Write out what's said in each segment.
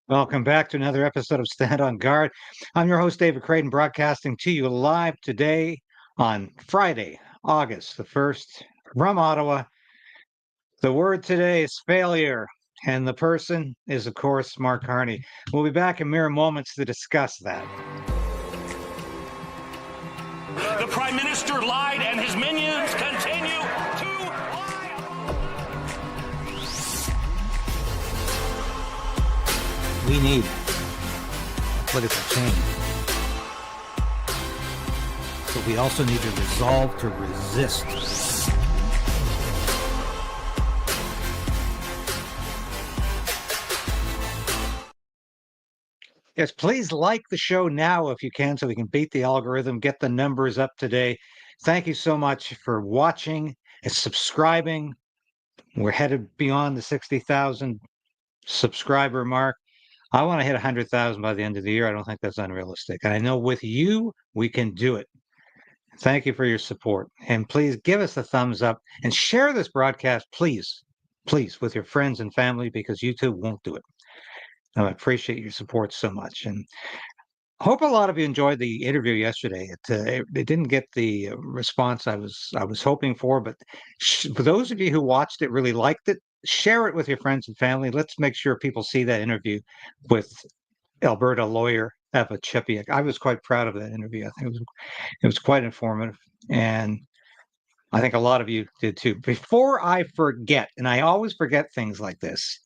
Welcome back to another episode of Stand on Guard. I'm your host, David Krayden, broadcasting to you live today on Friday, August the 1st from Ottawa. The word today is failure, and the person is, of course, Mark Carney. We'll be back in mere moments to discuss that. The Prime Minister lied, and his minions continue to lie. We need political change, but we also need to resolve to resist. Yes, please like the show now if you can, so we can beat the algorithm, get the numbers up today. Thank you so much for watching and subscribing. We're headed beyond the 60,000 subscriber mark. I want to hit 100,000 by the end of the year. I don't think that's unrealistic. And I know with you, we can do it. Thank you for your support. And please give us a thumbs up and share this broadcast, please, with your friends and family, because YouTube won't do it. I appreciate your support so much. And hope a lot of you enjoyed the interview yesterday. It didn't get the response I was hoping for, but for those of you who watched it, really liked it, share it with your friends and family. Let's make sure people see that interview with Alberta lawyer Eva Chipiak. I was quite proud of that interview. I think it was quite informative, and I think a lot of you did too. Before I forget, and I always forget things like this,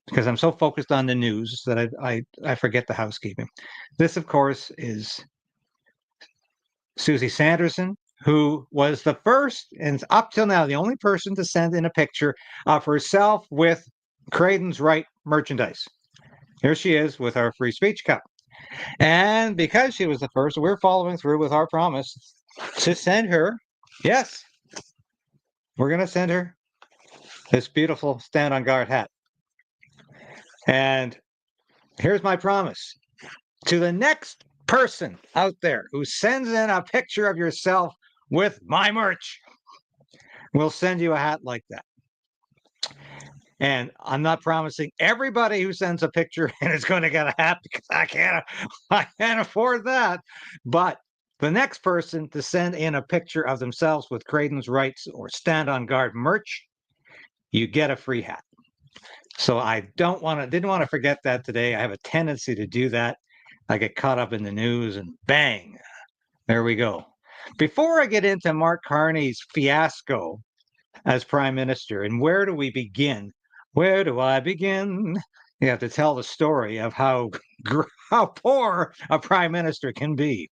because I'm so focused on the news that I forget the housekeeping. This, of course, is Susie Sanderson, who was the first and up till now the only person to send in a picture of herself with Krayden's Right merchandise. Here she is with our free speech cup. And because she was the first, we're following through with our promise to send her, yes, we're going to send her this beautiful Stand on Guard hat. And here's my promise to the next person out there who sends in a picture of yourself with my merch, we'll send you a hat like that. And I'm not promising everybody who sends a picture and is going to get a hat, because I can't afford that. But the next person to send in a picture of themselves with Krayden's Rights or Stand on Guard merch, you get a free hat. So I didn't want to forget that today. I have a tendency to do that. I get caught up in the news and bang, there we go. Before I get into Mark Carney's fiasco as Prime Minister, and where do we begin? Where do I begin? You have to tell the story of how poor a Prime Minister can be.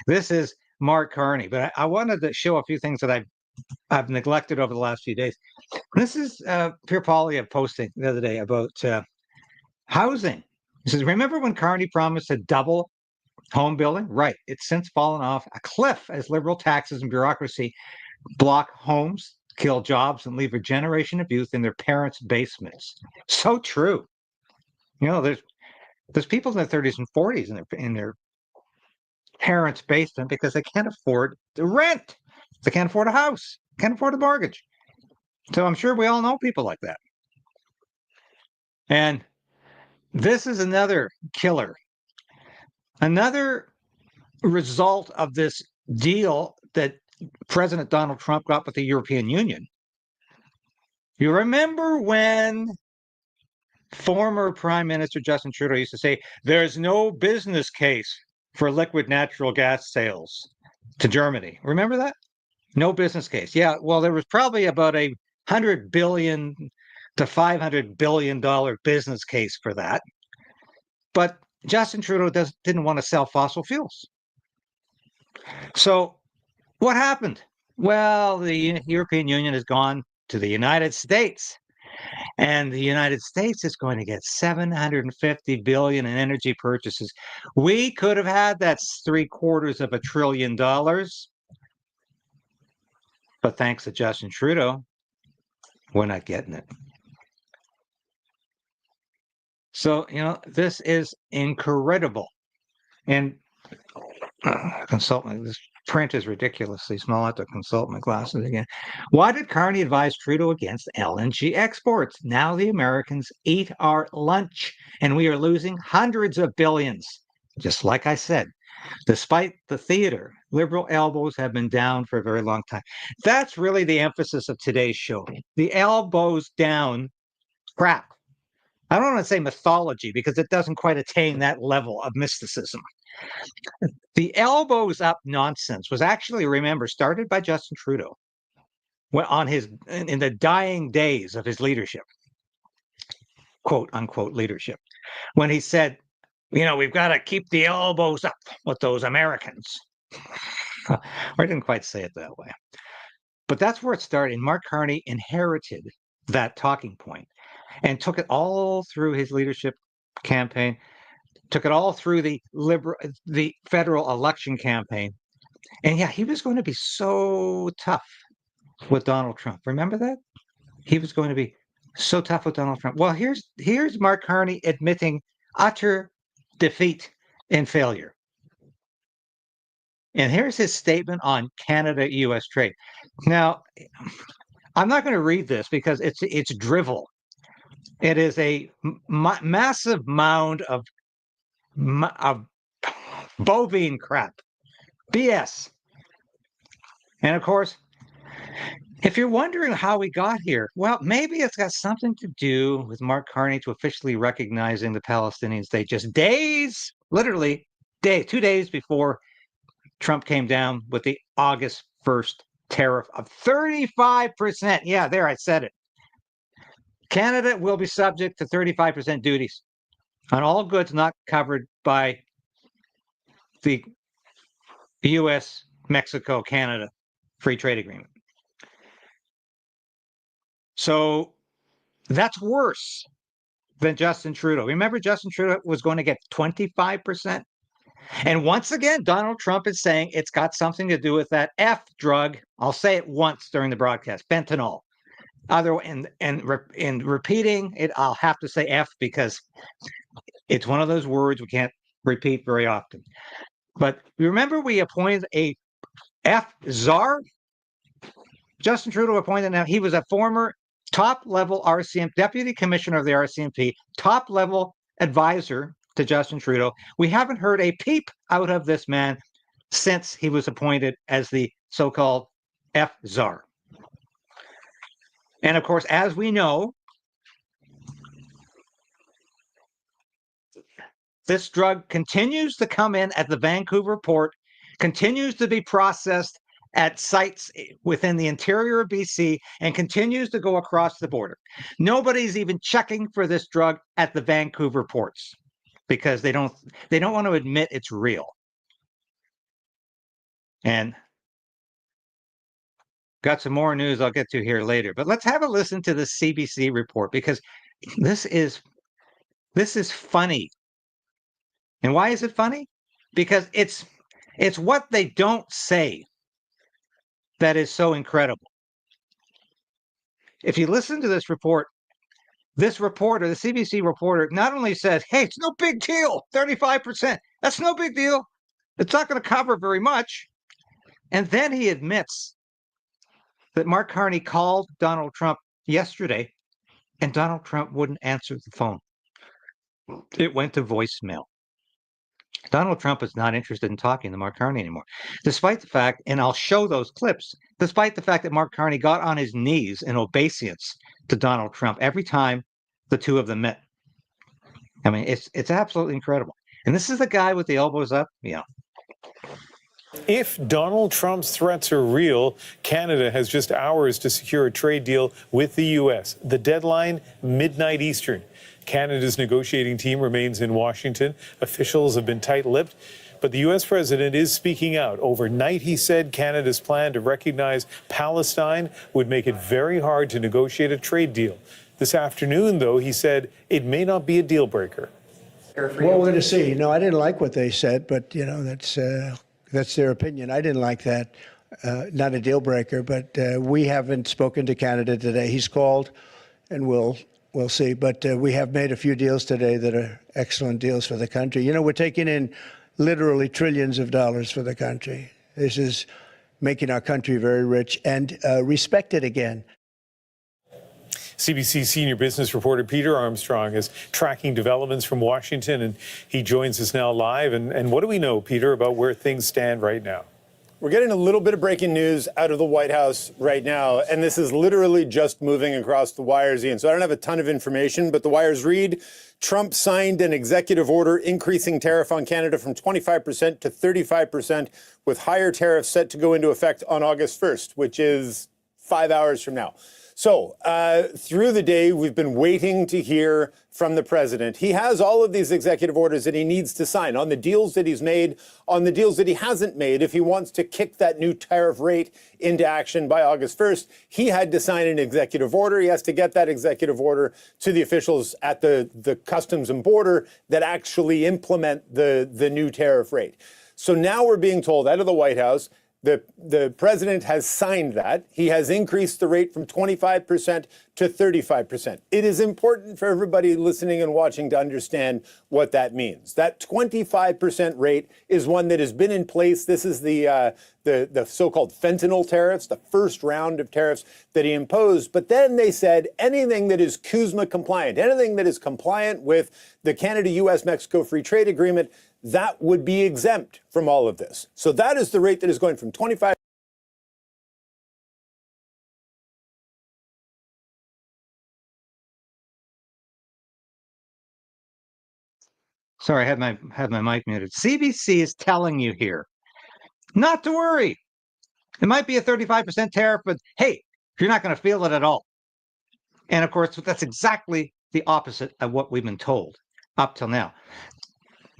This is Mark Carney, but I wanted to show a few things that I've neglected over the last few days. This is Pierre Poilievre posting the other day about housing. He says, remember when Carney promised to double home building? Right. It's since fallen off a cliff as liberal taxes and bureaucracy block homes, kill jobs, and leave a generation of youth in their parents' basements. So true. You know, there's people in their 30s and 40s in their parents' basement because they can't afford the rent. They can't afford a house, can't afford a mortgage. So I'm sure we all know people like that. And this is another killer. Another result of this deal that President Donald Trump got with the European Union. You remember when former Prime Minister Justin Trudeau used to say, there's no business case for liquid natural gas sales to Germany. Remember that? No business case. Yeah, well, there was probably about a $100 billion to $500 billion business case for that. But Justin Trudeau didn't want to sell fossil fuels. So what happened? Well, the European Union has gone to the United States, and the United States is going to get $750 billion in energy purchases. We could have had that $750 billion, but thanks to Justin Trudeau, we're not getting it. So, you know, this is incredible. And consultant, this print is ridiculously small. I have to consult my glasses again. Why did Carney advise Trudeau against LNG exports? Now the Americans eat our lunch, and we are losing hundreds of billions. Just like I said, despite the theater, liberal elbows have been down for a very long time. That's really the emphasis of today's show. The elbows down crap. I don't want to say mythology because it doesn't quite attain that level of mysticism. The elbows up nonsense was actually, remember, started by Justin Trudeau in the dying days of his leadership, quote unquote leadership, when he said, we've got to keep the elbows up with those Americans. I didn't quite say it that way, but that's where it started. And Mark Carney inherited that talking point and took it all through his leadership campaign, took it all through the federal election campaign. And yeah, he was going to be so tough with Donald Trump. Remember that? He was going to be so tough with Donald Trump. Well, here's Mark Carney admitting utter defeat and failure. And here's his statement on Canada-U.S. trade. Now, I'm not going to read this because it's drivel. It is a massive mound of bovine crap, BS. And of course, if you're wondering how we got here, well, maybe it's got something to do with Mark Carney to officially recognizing the Palestinian state just days, literally 2 days before Trump came down with the August 1st tariff of 35%. Yeah, there, I said it. Canada will be subject to 35% duties on all goods not covered by the U.S., Mexico, Canada free trade agreement. So that's worse than Justin Trudeau. Remember, Justin Trudeau was going to get 25%. And once again, Donald Trump is saying it's got something to do with that F drug. I'll say it once during the broadcast, fentanyl. In repeating it, I'll have to say F because it's one of those words we can't repeat very often. But remember, we appointed a F czar. Justin Trudeau appointed now. He was a former top-level RCMP, deputy commissioner of the RCMP, top-level advisor to Justin Trudeau. We haven't heard a peep out of this man since he was appointed as the so-called F czar. And of course, as we know, this drug continues to come in at the Vancouver port, continues to be processed at sites within the interior of BC, and continues to go across the border. Nobody's even checking for this drug at the Vancouver ports because they don't want to admit it's real. And got some more news I'll get to here later, but let's have a listen to the CBC report because this is funny. And why is it funny? Because it's what they don't say that is so incredible. If you listen to this reporter, the CBC reporter, not only says, hey, it's no big deal, 35%. That's no big deal. It's not going to cover very much. And then he admits that Mark Carney called Donald Trump yesterday, and Donald Trump wouldn't answer the phone. It went to voicemail. Donald Trump is not interested in talking to Mark Carney anymore, despite the fact, and I'll show those clips, despite the fact that Mark Carney got on his knees in obeisance to Donald Trump every time the two of them met. I mean, it's absolutely incredible. And this is the guy with the elbows up. Yeah. If Donald Trump's threats are real, Canada has just hours to secure a trade deal with the U.S. The deadline, midnight Eastern. Canada's negotiating team remains in Washington. Officials have been tight-lipped, but the U.S. president is speaking out. Overnight, he said Canada's plan to recognize Palestine would make it very hard to negotiate a trade deal. This afternoon, though, he said it may not be a deal breaker. Well, we're going to see. No, I didn't like what they said, but, that's their opinion. I didn't like that. Not a deal breaker, but we haven't spoken to Canada today. He's called, and we'll see. But we have made a few deals today that are excellent deals for the country. We're taking in literally trillions of dollars for the country. This is making our country very rich and respected again. CBC senior business reporter Peter Armstrong is tracking developments from Washington, and he joins us now live. And what do we know, Peter, about where things stand right now? We're getting a little bit of breaking news out of the White House right now, and this is literally just moving across the wires, Ian. So I don't have a ton of information, but the wires read, Trump signed an executive order increasing tariff on Canada from 25% to 35%, with higher tariffs set to go into effect on August 1st, which is 5 hours from now. So through the day, we've been waiting to hear from the president. He has all of these executive orders that he needs to sign on the deals that he's made, on the deals that he hasn't made. If he wants to kick that new tariff rate into action by August 1st, he had to sign an executive order. He has to get that executive order to the officials at the Customs and Border that actually implement the new tariff rate. So now we're being told out of the White House, the president has signed that. He has increased the rate from 25% to 35%. It is important for everybody listening and watching to understand what that means. That 25% rate is one that has been in place. This is the so-called fentanyl tariffs, the first round of tariffs that he imposed. But then they said anything that is CUSMA compliant, anything that is compliant with the Canada-US-Mexico Free Trade Agreement, that would be exempt from all of this. So that is the rate that is going from 25. Sorry, I had my mic muted. CBC is telling you here not to worry. It might be a 35% tariff, but hey, you're not going to feel it at all. And of course, that's exactly the opposite of what we've been told up till now.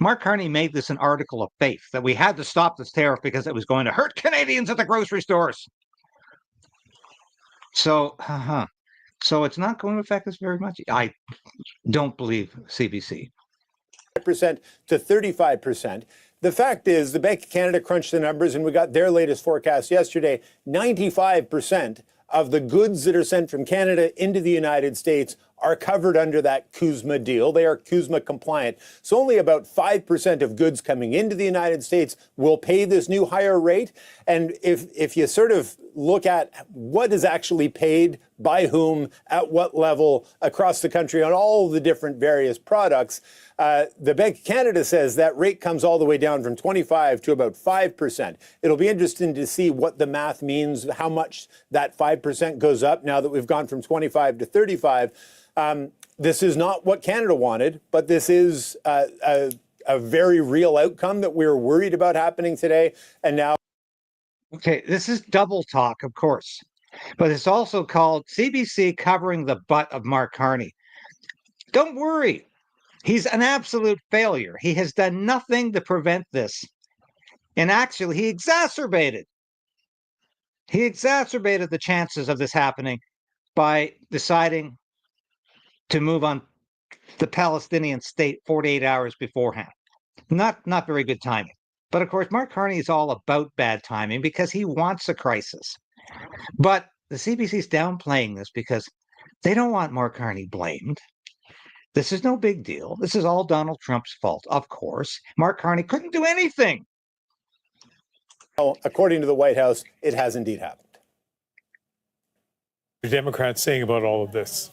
Mark Carney made this an article of faith that we had to stop this tariff because it was going to hurt Canadians at the grocery stores. So, so it's not going to affect us very much. I don't believe CBC. Percent to 35%. The fact is, the Bank of Canada crunched the numbers, and we got their latest forecast yesterday. 95% of the goods that are sent from Canada into the United States are covered under that CUSMA deal. They are CUSMA compliant. So only about 5% of goods coming into the United States will pay this new higher rate. And if you sort of look at what is actually paid by whom, at what level across the country on all the different various products, the Bank of Canada says that rate comes all the way down from 25 to about 5%. It'll be interesting to see what the math means, how much that 5% goes up now that we've gone from 25 to 35. This is not what Canada wanted, but this is a very real outcome that we're worried about happening today. And now. Okay, this is double talk, of course, but it's also called CBC covering the butt of Mark Carney. Don't worry. He's an absolute failure. He has done nothing to prevent this. And actually, he exacerbated the chances of this happening by deciding to move on the Palestinian state 48 hours beforehand. Not very good timing. But of course, Mark Carney is all about bad timing because he wants a crisis. But the CBC is downplaying this because they don't want Mark Carney blamed. This is no big deal. This is all Donald Trump's fault, of course. Mark Carney couldn't do anything. According to the White House, it has indeed happened. The Democrats saying about all of this?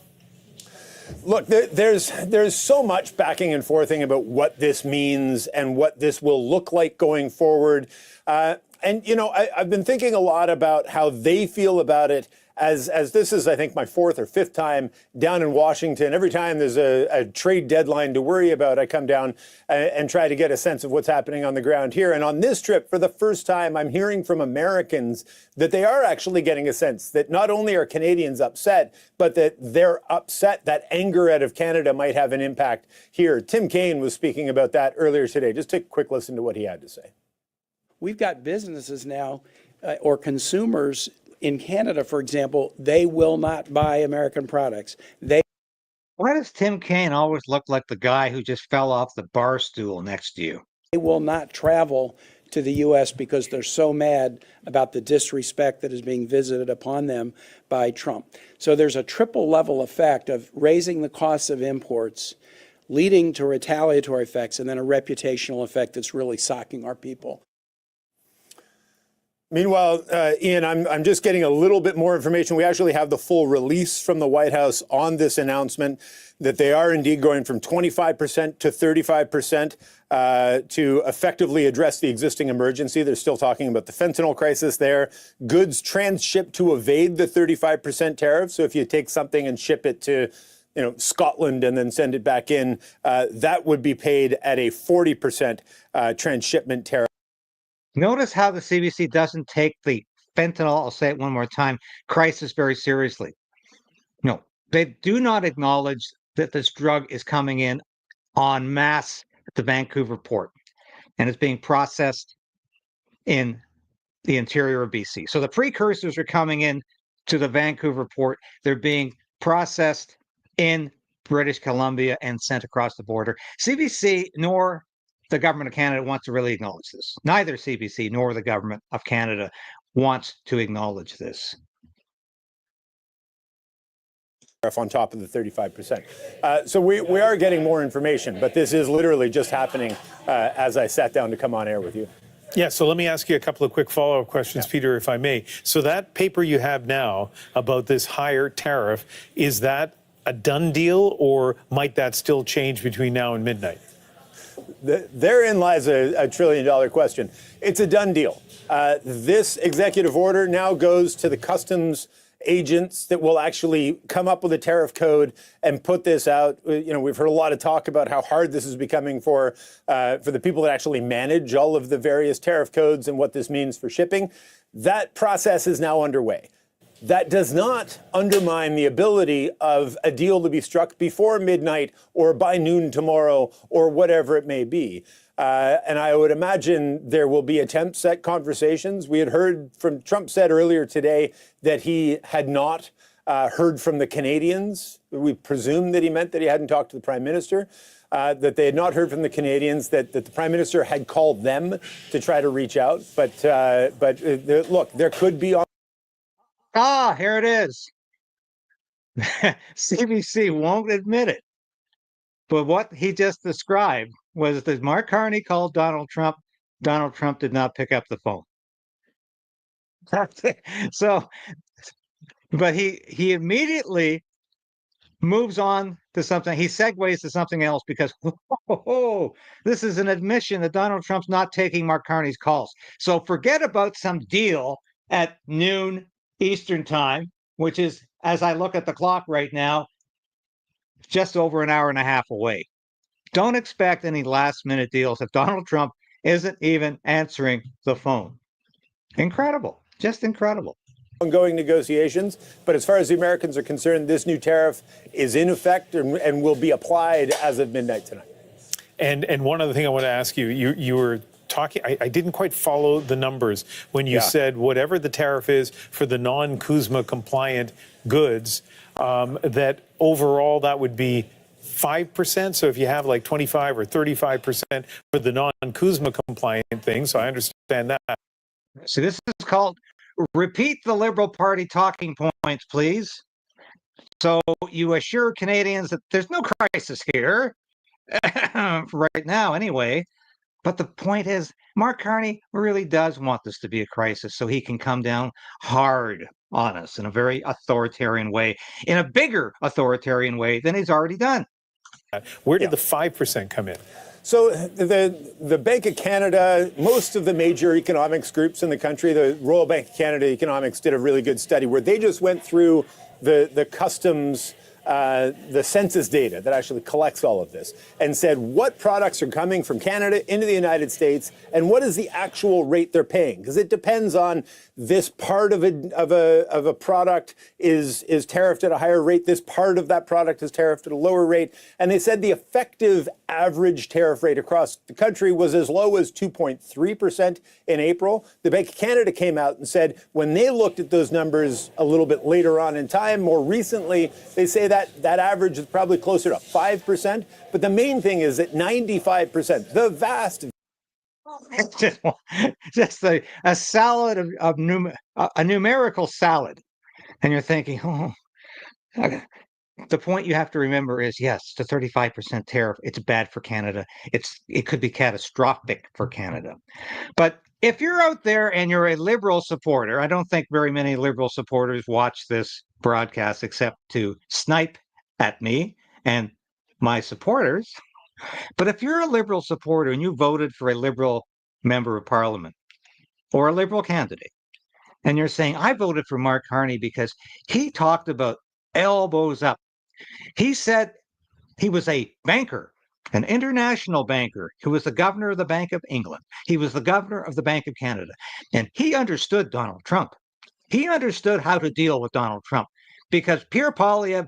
Look, there's so much backing and forthing about what this means and what this will look like going forward. And, you know, I've been thinking a lot about how they feel about it as this is, I think, my fourth or fifth time down in Washington. Every time there's a trade deadline to worry about, I come down and try to get a sense of what's happening on the ground here. And on this trip, for the first time, I'm hearing from Americans that they are actually getting a sense that not only are Canadians upset, but that they're upset that anger out of Canada might have an impact here. Tim Kaine was speaking about that earlier today. Just take a quick listen to what he had to say. We've got businesses now or consumers in Canada, for example, they will not buy American products. Why does Tim Kaine always look like the guy who just fell off the bar stool next to you? They will not travel to the U.S. because they're so mad about the disrespect that is being visited upon them by Trump. So there's a triple level effect of raising the costs of imports, leading to retaliatory effects, and then a reputational effect that's really socking our people. Meanwhile, Ian, I'm just getting a little bit more information. We actually have the full release from the White House on this announcement that they are indeed going from 25% to 35% to effectively address the existing emergency. They're still talking about the fentanyl crisis there. Goods transshipped to evade the 35% tariff. So if you take something and ship it to Scotland and then send it back in, that would be paid at a 40% transshipment tariff. Notice how the CBC doesn't take the fentanyl, I'll say it one more time, crisis very seriously. No, they do not acknowledge that this drug is coming in en masse at the Vancouver port and it's being processed in the interior of BC. So the precursors are coming in to the Vancouver port. They're being processed in British Columbia and sent across the border. CBC nor the government of Canada wants to really acknowledge this. Neither CBC nor the government of Canada wants to acknowledge this. On top of the 35%. So we are getting more information, but this is literally just happening as I sat down to come on air with you. Yeah, so let me ask you a couple of quick follow-up questions, Peter, if I may. So that paper you have now about this higher tariff, is that a done deal, or might that still change between now and midnight? Therein lies a $1 trillion question. It's a done deal. This executive order now goes to the customs agents that will actually come up with a tariff code and put this out. We've heard a lot of talk about how hard this is becoming for the people that actually manage all of the various tariff codes and what this means for shipping. That process is now underway. That does not undermine the ability of a deal to be struck before midnight or by noon tomorrow or whatever it may be. And I would imagine there will be attempts at conversations. We had heard from Trump said earlier today that he had not heard from the Canadians. We presume that he meant that he hadn't talked to the Prime Minister, that they had not heard from the Canadians, that the Prime Minister had called them to try to reach out. But look, there could be. Here it is. CBC won't admit it. But what he just described was that Mark Carney called Donald Trump. Donald Trump did not pick up the phone. So, but he immediately moves on to something. He segues to something else because this is an admission that Donald Trump's not taking Mark Carney's calls. So forget about some deal at noon Eastern time, which is, as I look at the clock right now, just over an hour and a half away. Don't expect any last-minute deals if Donald Trump isn't even answering the phone. Incredible, just incredible. Ongoing negotiations, but as far as the Americans are concerned, this new tariff is in effect and will be applied as of midnight tonight. And one other thing I want to ask you, you were talking, I didn't quite follow the numbers when you said whatever the tariff is for the non-CUSMA compliant goods, that overall that would be 5%. So if you have like 25 or 35% for the non-CUSMA compliant things, so I understand that. So this is called repeat the Liberal Party talking points, please. So you assure Canadians that there's no crisis here, right now anyway. But the point is, Mark Carney really does want this to be a crisis so he can come down hard on us in a very authoritarian way, in a bigger authoritarian way than he's already done. Where did the 5% come in? So the Bank of Canada, most of the major economics groups in the country, the Royal Bank of Canada Economics did a really good study where they just went through the customs, the census data that actually collects all of this and said what products are coming from Canada into the United States and what is the actual rate they're paying, because it depends on this part of a product is tariffed at a higher rate, this part of that product is tariffed at a lower rate, and they said the effective average tariff rate across the country was as low as 2.3% in April. The Bank of Canada came out and said when they looked at those numbers a little bit later on in time, more recently, they say that average is probably closer to 5%. But the main thing is that 95%, the vast just a salad of a numerical salad, and you're thinking, okay. The point you have to remember is, yes, the 35% tariff, it's bad for Canada. It could be catastrophic for Canada. But if you're out there and you're a Liberal supporter, I don't think very many Liberal supporters watch this broadcast except to snipe at me and my supporters. But if you're a Liberal supporter and you voted for a Liberal member of Parliament or a Liberal candidate, and you're saying, I voted for Mark Carney because he talked about elbows up. He said he was a banker, an international banker who was the governor of the Bank of England. He was the governor of the Bank of Canada. And he understood Donald Trump. He understood how to deal with Donald Trump because Pierre Poilievre,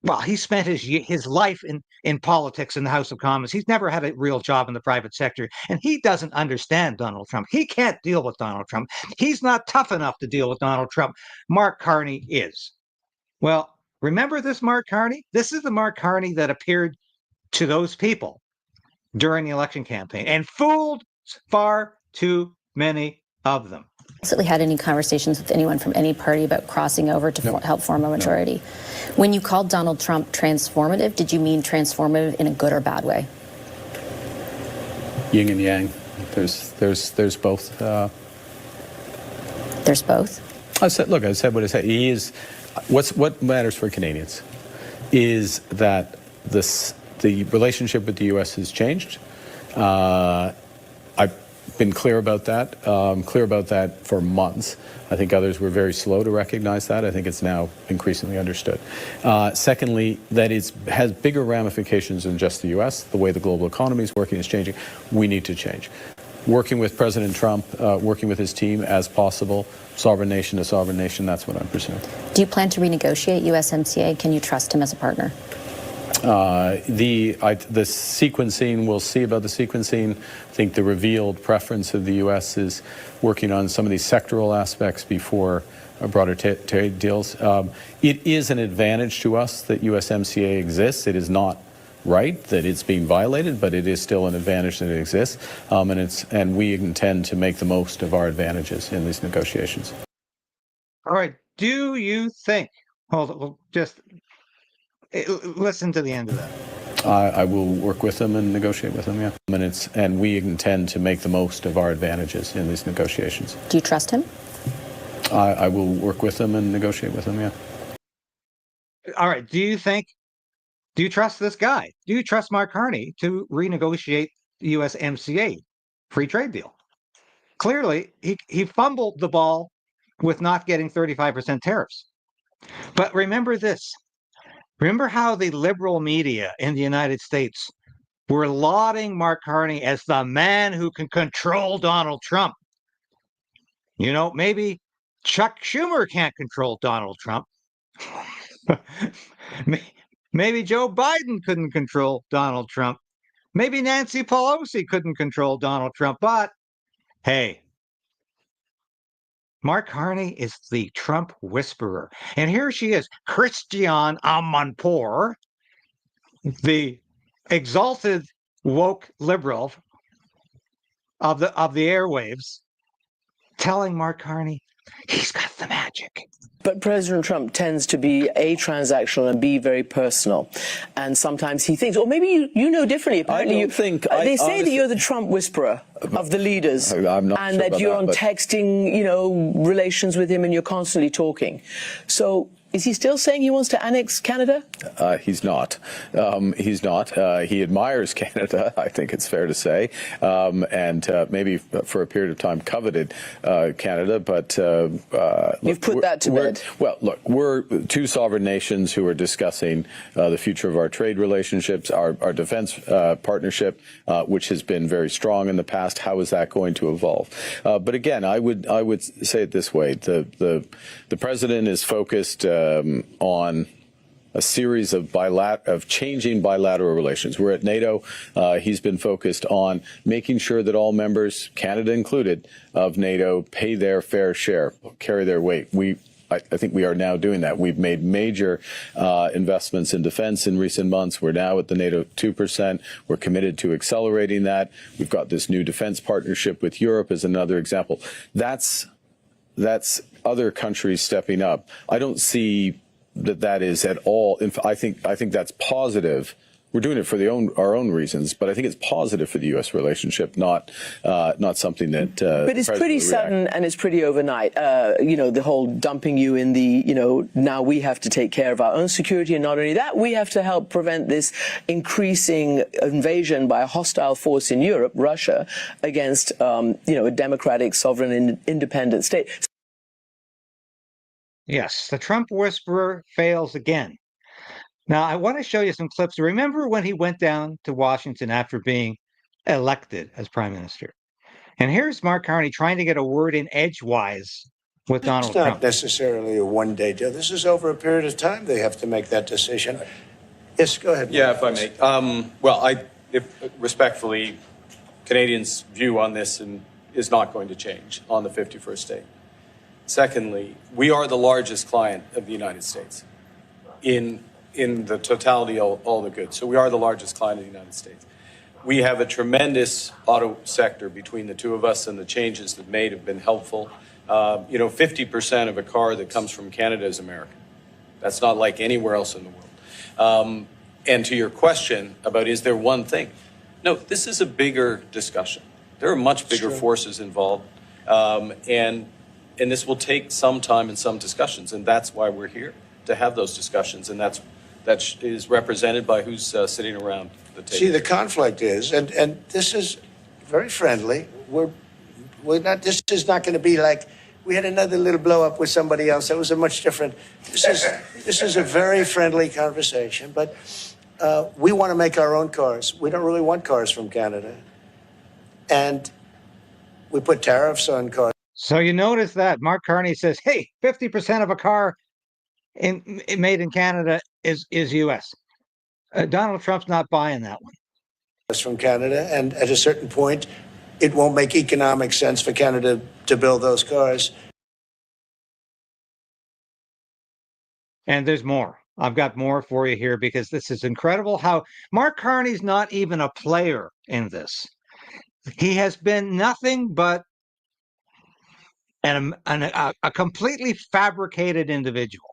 well, he spent his life in politics in the House of Commons. He's never had a real job in the private sector, and he doesn't understand Donald Trump. He can't deal with Donald Trump. He's not tough enough to deal with Donald Trump. Mark Carney is. Well, remember this Mark Carney? This is the Mark Carney that appeared to those people during the election campaign and fooled far too many of them. Recently had any conversations with anyone from any party about crossing over to help form a majority? When you called Donald Trump transformative, did you mean transformative in a good or bad way? Yin and yang. There's both. There's both? I said what I said. He is. What matters for Canadians is that the relationship with the U.S. has changed. I've been clear about that, for months. I think others were very slow to recognize that. I think it's now increasingly understood. Secondly, that it has bigger ramifications than just the U.S. The way the global economy is working is changing. We need to change. Working with President Trump, working with his team as possible, sovereign nation to sovereign nation, that's what I'm pursuing. Do you plan to renegotiate USMCA? Can you trust him as a partner? The sequencing, we'll see about the sequencing. I think the revealed preference of the U.S. is working on some of these sectoral aspects before broader trade deals. It is an advantage to us that USMCA exists. It is not right that it's being violated, but it is still an advantage that it exists, and we intend to make the most of our advantages in these negotiations. All right. Do you think? Just listen to the end of that. I will work with them and negotiate with them. Yeah, and we intend to make the most of our advantages in these negotiations. Do you trust him? I will work with them and negotiate with them. Yeah. All right. Do you trust this guy? Do you trust Mark Carney to renegotiate the USMCA free trade deal? Clearly, he fumbled the ball with not getting 35% tariffs. But remember this. Remember how the liberal media in the United States were lauding Mark Carney as the man who can control Donald Trump. You know, maybe Chuck Schumer can't control Donald Trump. Maybe Joe Biden couldn't control Donald Trump. Maybe Nancy Pelosi couldn't control Donald Trump. But hey, Mark Carney is the Trump whisperer. And here she is, Christiane Amanpour, the exalted woke liberal of the airwaves, telling Mark Carney he's got the magic. But President Trump tends to be A, transactional and B, very personal. And sometimes he thinks, or maybe you know differently. Apparently they say that you're the Trump whisperer of the leaders. I'm not and sure that about you're that, on texting, relations with him and you're constantly talking. So is he still saying he wants to annex Canada? He's not. He's not. He admires Canada, I think it's fair to say, and maybe for a period of time coveted Canada. But you've put that to bed. Well, look, we're two sovereign nations who are discussing the future of our trade relationships, our defense partnership, which has been very strong in the past. How is that going to evolve? But again, I would say it this way: the president is focused on a series of changing bilateral relations. We're at NATO. He's been focused on making sure that all members, Canada included, of NATO pay their fair share, carry their weight. I think we are now doing that. We've made major investments in defense in recent months. We're now at the NATO 2%. We're committed to accelerating that. We've got this new defense partnership with Europe as another example. That's other countries stepping up. I don't see that is at all. I think that's positive we're doing it for our own reasons, but I think it's positive for the U.S. relationship, not something that. But it's pretty sudden and it's pretty overnight. The whole dumping you in the, now we have to take care of our own security, and not only that, we have to help prevent this increasing invasion by a hostile force in Europe, Russia, against, a democratic, sovereign, and independent state. Yes, the Trump whisperer fails again. Now, I want to show you some clips. Remember when he went down to Washington after being elected as prime minister? And here's Mark Carney trying to get a word in edgewise with Donald Trump. It's not necessarily a one-day deal. This is over a period of time they have to make that decision. Yes, go ahead. Yeah, if I may. Respectfully, Canadians' view on this is not going to change on the 51st state. Secondly, we are the largest client of the United States in the totality of all the goods. So we are the largest client of the United States. We have a tremendous auto sector between the two of us, and the changes that made have been helpful. 50% of a car that comes from Canada is American. That's not like anywhere else in the world. And to your question about is there one thing? No, this is a bigger discussion. There are much bigger forces involved. And this will take some time and some discussions, and that's why we're here, to have those discussions, and that is represented by who's sitting around the table. See, the conflict is, and this is very friendly. We're not. This is not going to be like we had another little blow up with somebody else. That was a much different. This is a very friendly conversation, but we want to make our own cars. We don't really want cars from Canada, and we put tariffs on cars. So you notice that Mark Carney says, hey, 50% of a car made in Canada is U.S. Donald Trump's not buying that one. From Canada, and at a certain point, it won't make economic sense for Canada to build those cars. And there's more. I've got more for you here because this is incredible how Mark Carney's not even a player in this. He has been nothing but a completely fabricated individual.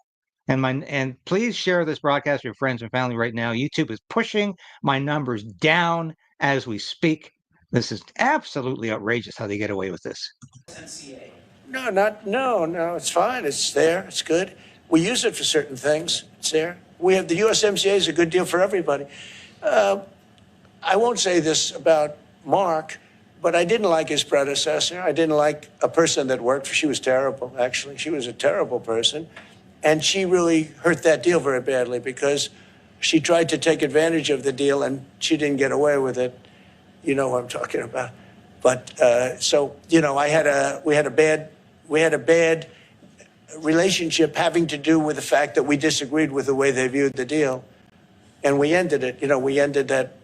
And please share this broadcast with your friends and family right now. YouTube is pushing my numbers down as we speak. This is absolutely outrageous how they get away with this. No, it's fine. It's there. It's good. We use it for certain things. It's there. We have the USMCA is a good deal for everybody. I won't say this about Mark, but I didn't like his predecessor. I didn't like a person that worked for. She was terrible, actually. She was a terrible person. And she really hurt that deal very badly because she tried to take advantage of the deal and she didn't get away with it. You know what I'm talking about. But we had a bad relationship having to do with the fact that we disagreed with the way they viewed the deal. And we ended it. We ended that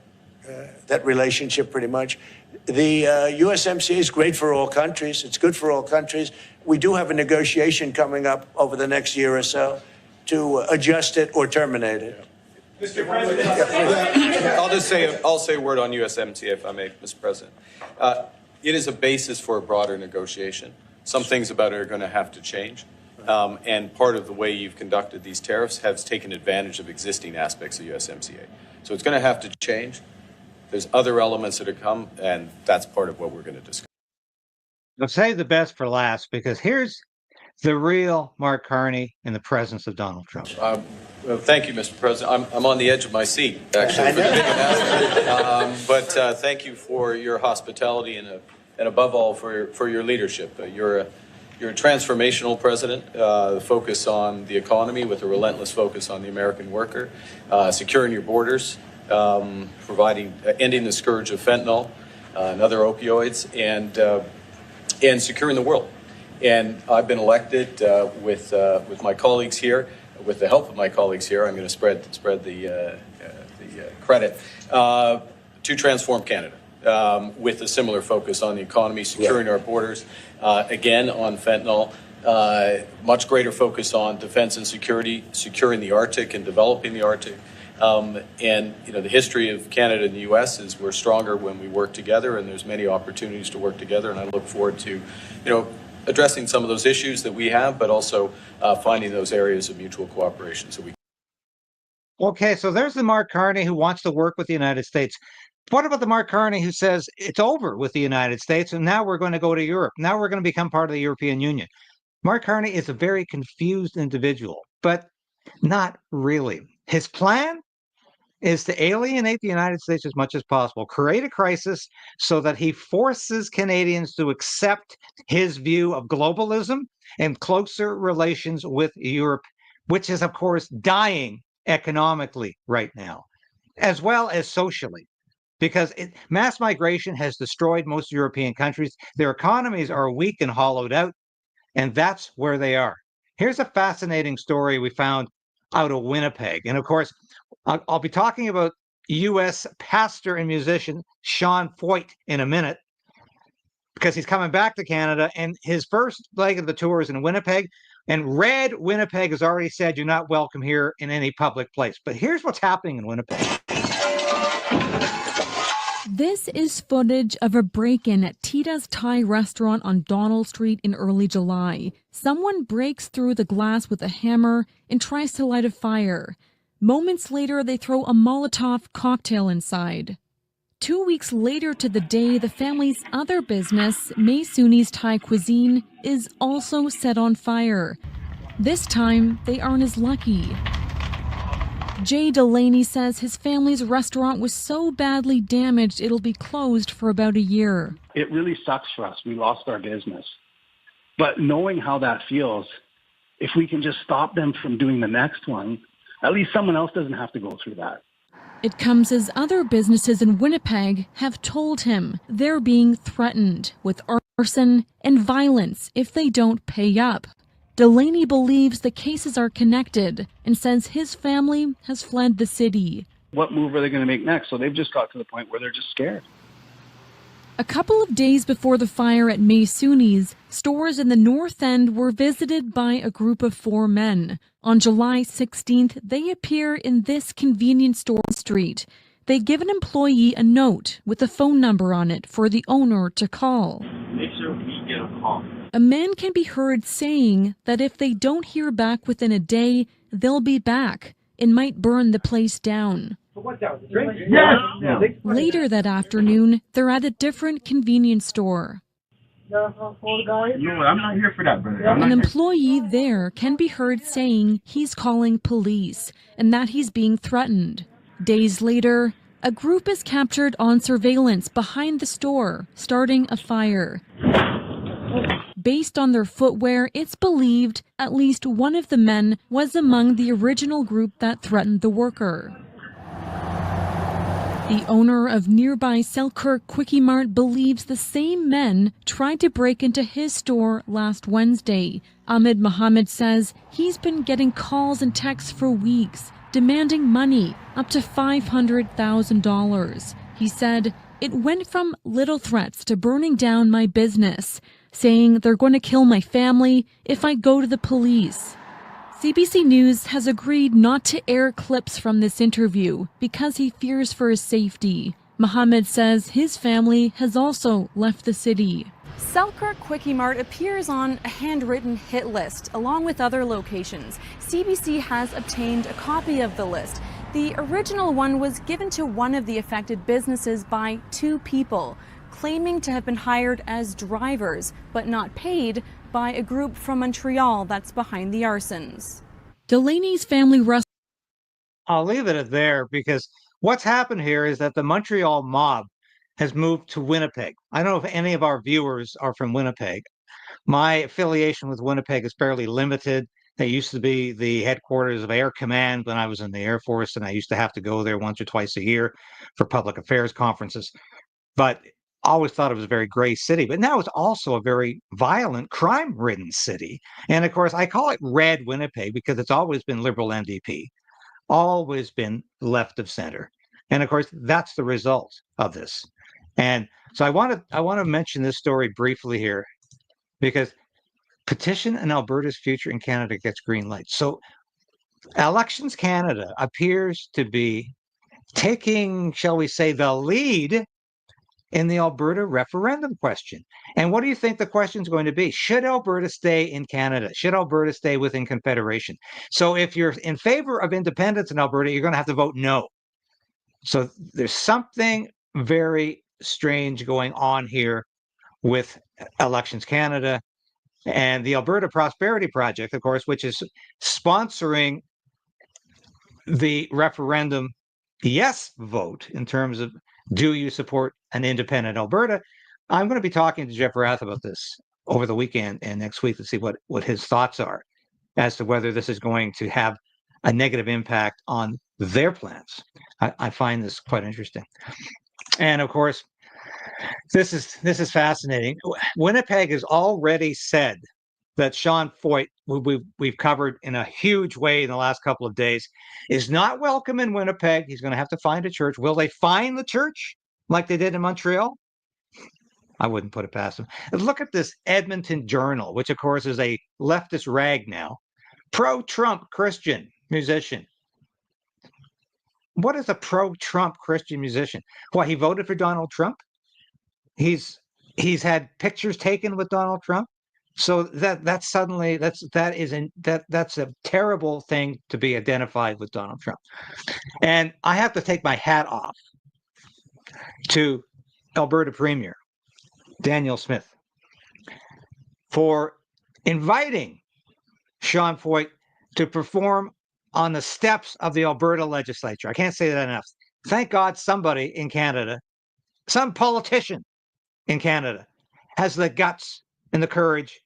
relationship pretty much. The USMCA is great for all countries. It's good for all countries. We do have a negotiation coming up over the next year or so to adjust it or terminate it. Mr. President, I'll say a word on USMCA, if I may, Mr. President. It is a basis for a broader negotiation. Some things about it are going to have to change. And part of the way you've conducted these tariffs has taken advantage of existing aspects of USMCA. So it's going to have to change. There's other elements that have come, and that's part of what we're going to discuss. I'll save the best for last because here's the real Mark Carney in the presence of Donald Trump. Thank you, Mr. President. I'm on the edge of my seat, actually, for the big announcement. But thank you for your hospitality and above all for your leadership. You're a transformational president, focus on the economy with a relentless focus on the American worker, securing your borders, ending the scourge of fentanyl and other opioids, and securing the world. And I've been elected with my colleagues here, with the help of my colleagues here. I'm going to spread the credit to transform Canada with a similar focus on the economy, securing our borders, again on fentanyl. Much greater focus on defense and security, securing the Arctic and developing the Arctic. And the history of Canada and the U.S. is we're stronger when we work together, and there's many opportunities to work together. And I look forward to, addressing some of those issues that we have, but also finding those areas of mutual cooperation. So we. Okay, so there's the Mark Carney who wants to work with the United States. What about the Mark Carney who says it's over with the United States and now we're going to go to Europe? Now we're going to become part of the European Union. Mark Carney is a very confused individual, but not really. His plan is to alienate the United States as much as possible, create a crisis so that he forces Canadians to accept his view of globalism and closer relations with Europe, which is, of course, dying economically right now, as well as socially. Because mass migration has destroyed most European countries. Their economies are weak and hollowed out, and that's where they are. Here's a fascinating story we found out of Winnipeg. And of course, I'll be talking about U.S. pastor and musician Sean Feucht in a minute because he's coming back to Canada, and his first leg of the tour is in Winnipeg. And Red Winnipeg has already said you're not welcome here in any public place. But here's what's happening in Winnipeg. This is footage of a break-in at Tita's Thai restaurant on Donald Street in early July. Someone breaks through the glass with a hammer and tries to light a fire. Moments later, they throw a Molotov cocktail inside. 2 weeks later to the day, the family's other business, Mae Sooni's Thai Cuisine, is also set on fire. This time, they aren't as lucky. Jay Delaney says his family's restaurant was so badly damaged it'll be closed for about a year. It really sucks for us. We lost our business. But knowing how that feels, if we can just stop them from doing the next one, at least someone else doesn't have to go through that. It comes as other businesses in Winnipeg have told him they're being threatened with arson and violence if they don't pay up. Delaney believes the cases are connected and says his family has fled the city. What move are they going to make next? So they've just got to the point where they're just scared. A couple of days before the fire at Mae Sooni's, stores in the North End were visited by a group of 4 men. On July 16th, they appear in this convenience store street. They give an employee a note with a phone number on it for the owner to call. Make sure we get a call. A man can be heard saying that if they don't hear back within a day, they'll be back and might burn the place down. Later that afternoon, they're at a different convenience store. No, I'm not here for that, brother. An employee there can be heard saying he's calling police and that he's being threatened. Days later, a group is captured on surveillance behind the store, starting a fire. Based on their footwear, it's believed at least one of the men was among the original group that threatened the worker. The owner of nearby Selkirk Quickie Mart believes the same men tried to break into his store last Wednesday. Ahmed Mohammed says he's been getting calls and texts for weeks, demanding money, up to $500,000. He said, "It went from little threats to burning down my business, saying they're going to kill my family if I go to the police." CBC News has agreed not to air clips from this interview because he fears for his safety. Mohammed says his family has also left the city. Selkirk Quickie Mart appears on a handwritten hit list, along with other locations. CBC has obtained a copy of the list. The original one was given to one of the affected businesses by 2 people, claiming to have been hired as drivers, but not paid, by a group from Montreal that's behind the arsons. Delaney's family I'll leave it at there because what's happened here is that the Montreal mob has moved to Winnipeg. I don't know if any of our viewers are from Winnipeg. My affiliation with Winnipeg is fairly limited. It used to be the headquarters of Air Command when I was in the Air Force, and I used to have to go there once or twice a year for public affairs conferences. But I always thought it was a very gray city, but now it's also a very violent, crime-ridden city. And of course, I call it Red Winnipeg because it's always been Liberal NDP, always been left of center. And of course, that's the result of this. And so I want to mention this story briefly here because petition in Alberta's future in Canada gets green light. So Elections Canada appears to be taking, shall we say, the lead in the Alberta referendum question. And what do you think the question is going to be? Should Alberta stay in Canada? Should Alberta stay within Confederation? So if you're in favor of independence in Alberta, you're going to have to vote no. So there's something very strange going on here with Elections Canada and the Alberta Prosperity Project, of course, which is sponsoring the referendum yes vote in terms of, do you support an independent Alberta? I'm going to be talking to Jeff Rath about this over the weekend and next week to see what his thoughts are as to whether this is going to have a negative impact on their plans. I find this quite interesting. And of course, this is fascinating. Winnipeg has already said that Sean Feucht, who we've covered in a huge way in the last couple of days, is not welcome in Winnipeg. He's going to have to find a church. Will they find the church like they did in Montreal? I wouldn't put it past them. And look at this Edmonton Journal, which of course is a leftist rag now. Pro-Trump Christian musician. What is a pro-Trump Christian musician? Why, he voted for Donald Trump? He's had pictures taken with Donald Trump. So that's a terrible thing to be identified with Donald Trump. And I have to take my hat off to Alberta Premier Daniel Smith for inviting Sean Feucht to perform on the steps of the Alberta legislature. I can't say that enough. Thank God somebody in Canada, some politician in Canada, has the guts and the courage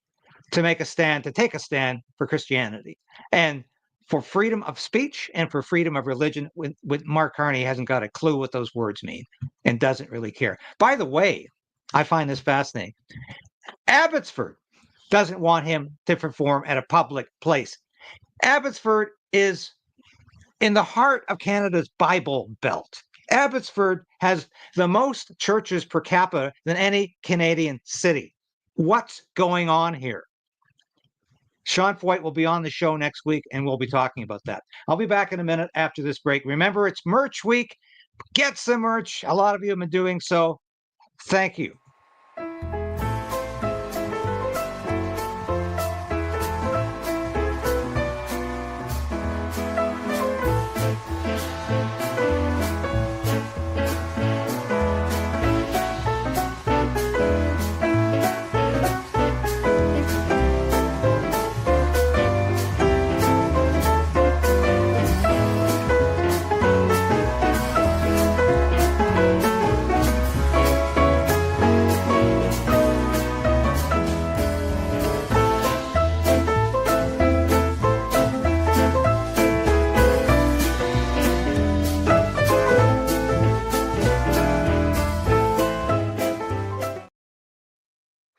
to make a stand, to take a stand for Christianity and for freedom of speech and for freedom of religion. With Mark Carney hasn't got a clue what those words mean and doesn't really care. By the way, I find this fascinating. Abbotsford doesn't want him to perform at a public place. Abbotsford is in the heart of Canada's Bible Belt. Abbotsford has the most churches per capita than any Canadian city. What's going on here? Sean Feucht will be on the show next week, and we'll be talking about that. I'll be back in a minute after this break. Remember, it's merch week. Get some merch. A lot of you have been doing so. Thank you.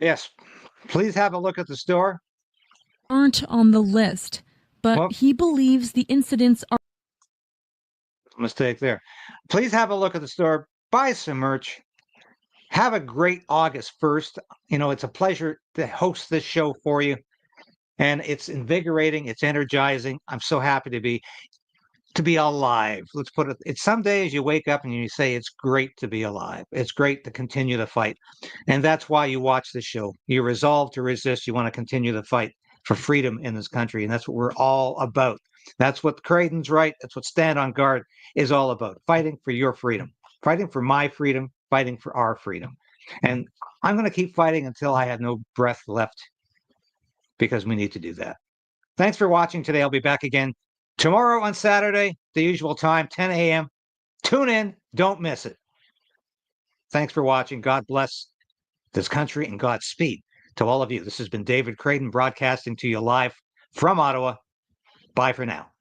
Yes, please have a look at the store. Aren't on the list, but he believes the incidents are. Mistake there. Please have a look at the store. Buy some merch. Have a great August 1st. You know, it's a pleasure to host this show for you. And it's invigorating. It's energizing. I'm so happy to be alive. Let's put it. It's some days you wake up and you say it's great to be alive. It's great to continue the fight. And that's why you watch this show. You're resolved to resist. You want to continue the fight for freedom in this country. And that's what we're all about. That's what Krayden's right. That's what Stand on Guard is all about. Fighting for your freedom. Fighting for my freedom. Fighting for our freedom. And I'm going to keep fighting until I have no breath left, because we need to do that. Thanks for watching today. I'll be back again tomorrow on Saturday, the usual time, 10 a.m. Tune in. Don't miss it. Thanks for watching. God bless this country and Godspeed to all of you. This has been David Krayden broadcasting to you live from Ottawa. Bye for now.